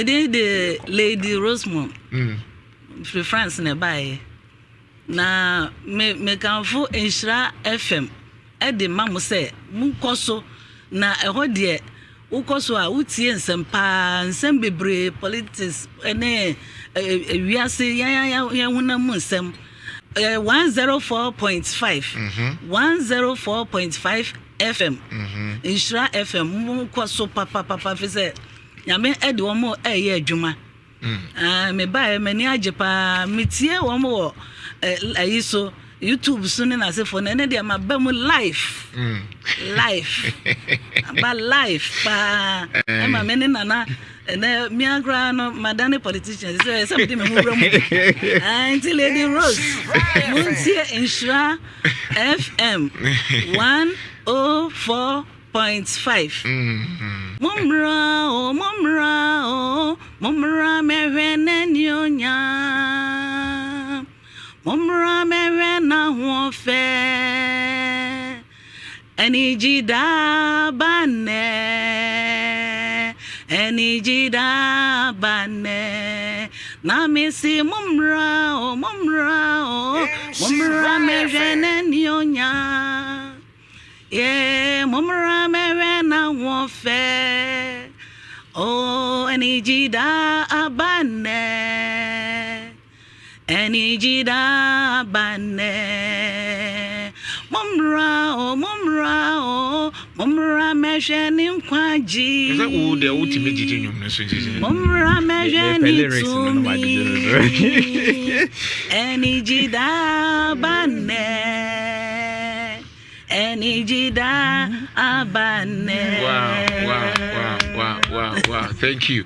me the Lady Rosemond. For France nearby. Na me can fo Nhyira FM. E de mamu say munkoso na eho de ukoso a utie nsempa nsem bebre politics ene wiase ya huna mu nsem 104.5 104.5 FM Nhyira FM munkoso papa fi say nyame e de omo eye adwuma me ba me ni ajepa metie omo ayiso YouTube soon na say for na dey ma ba mu live ba live pa e ma me ni nana na mi agra no madane politicians say something me hu bram until Lady Rose muntie Nhyira FM 104.5 Mumra mehwene nyonya Mumra mehwena hofe enijida bane na misi mumra mehwene nyonya mumra mehwena hofe oh enijida bane mumra mehwene nkwaji is that all the ultimate jiji nyum no so jiji mumra mehwene enijida bane wow thank you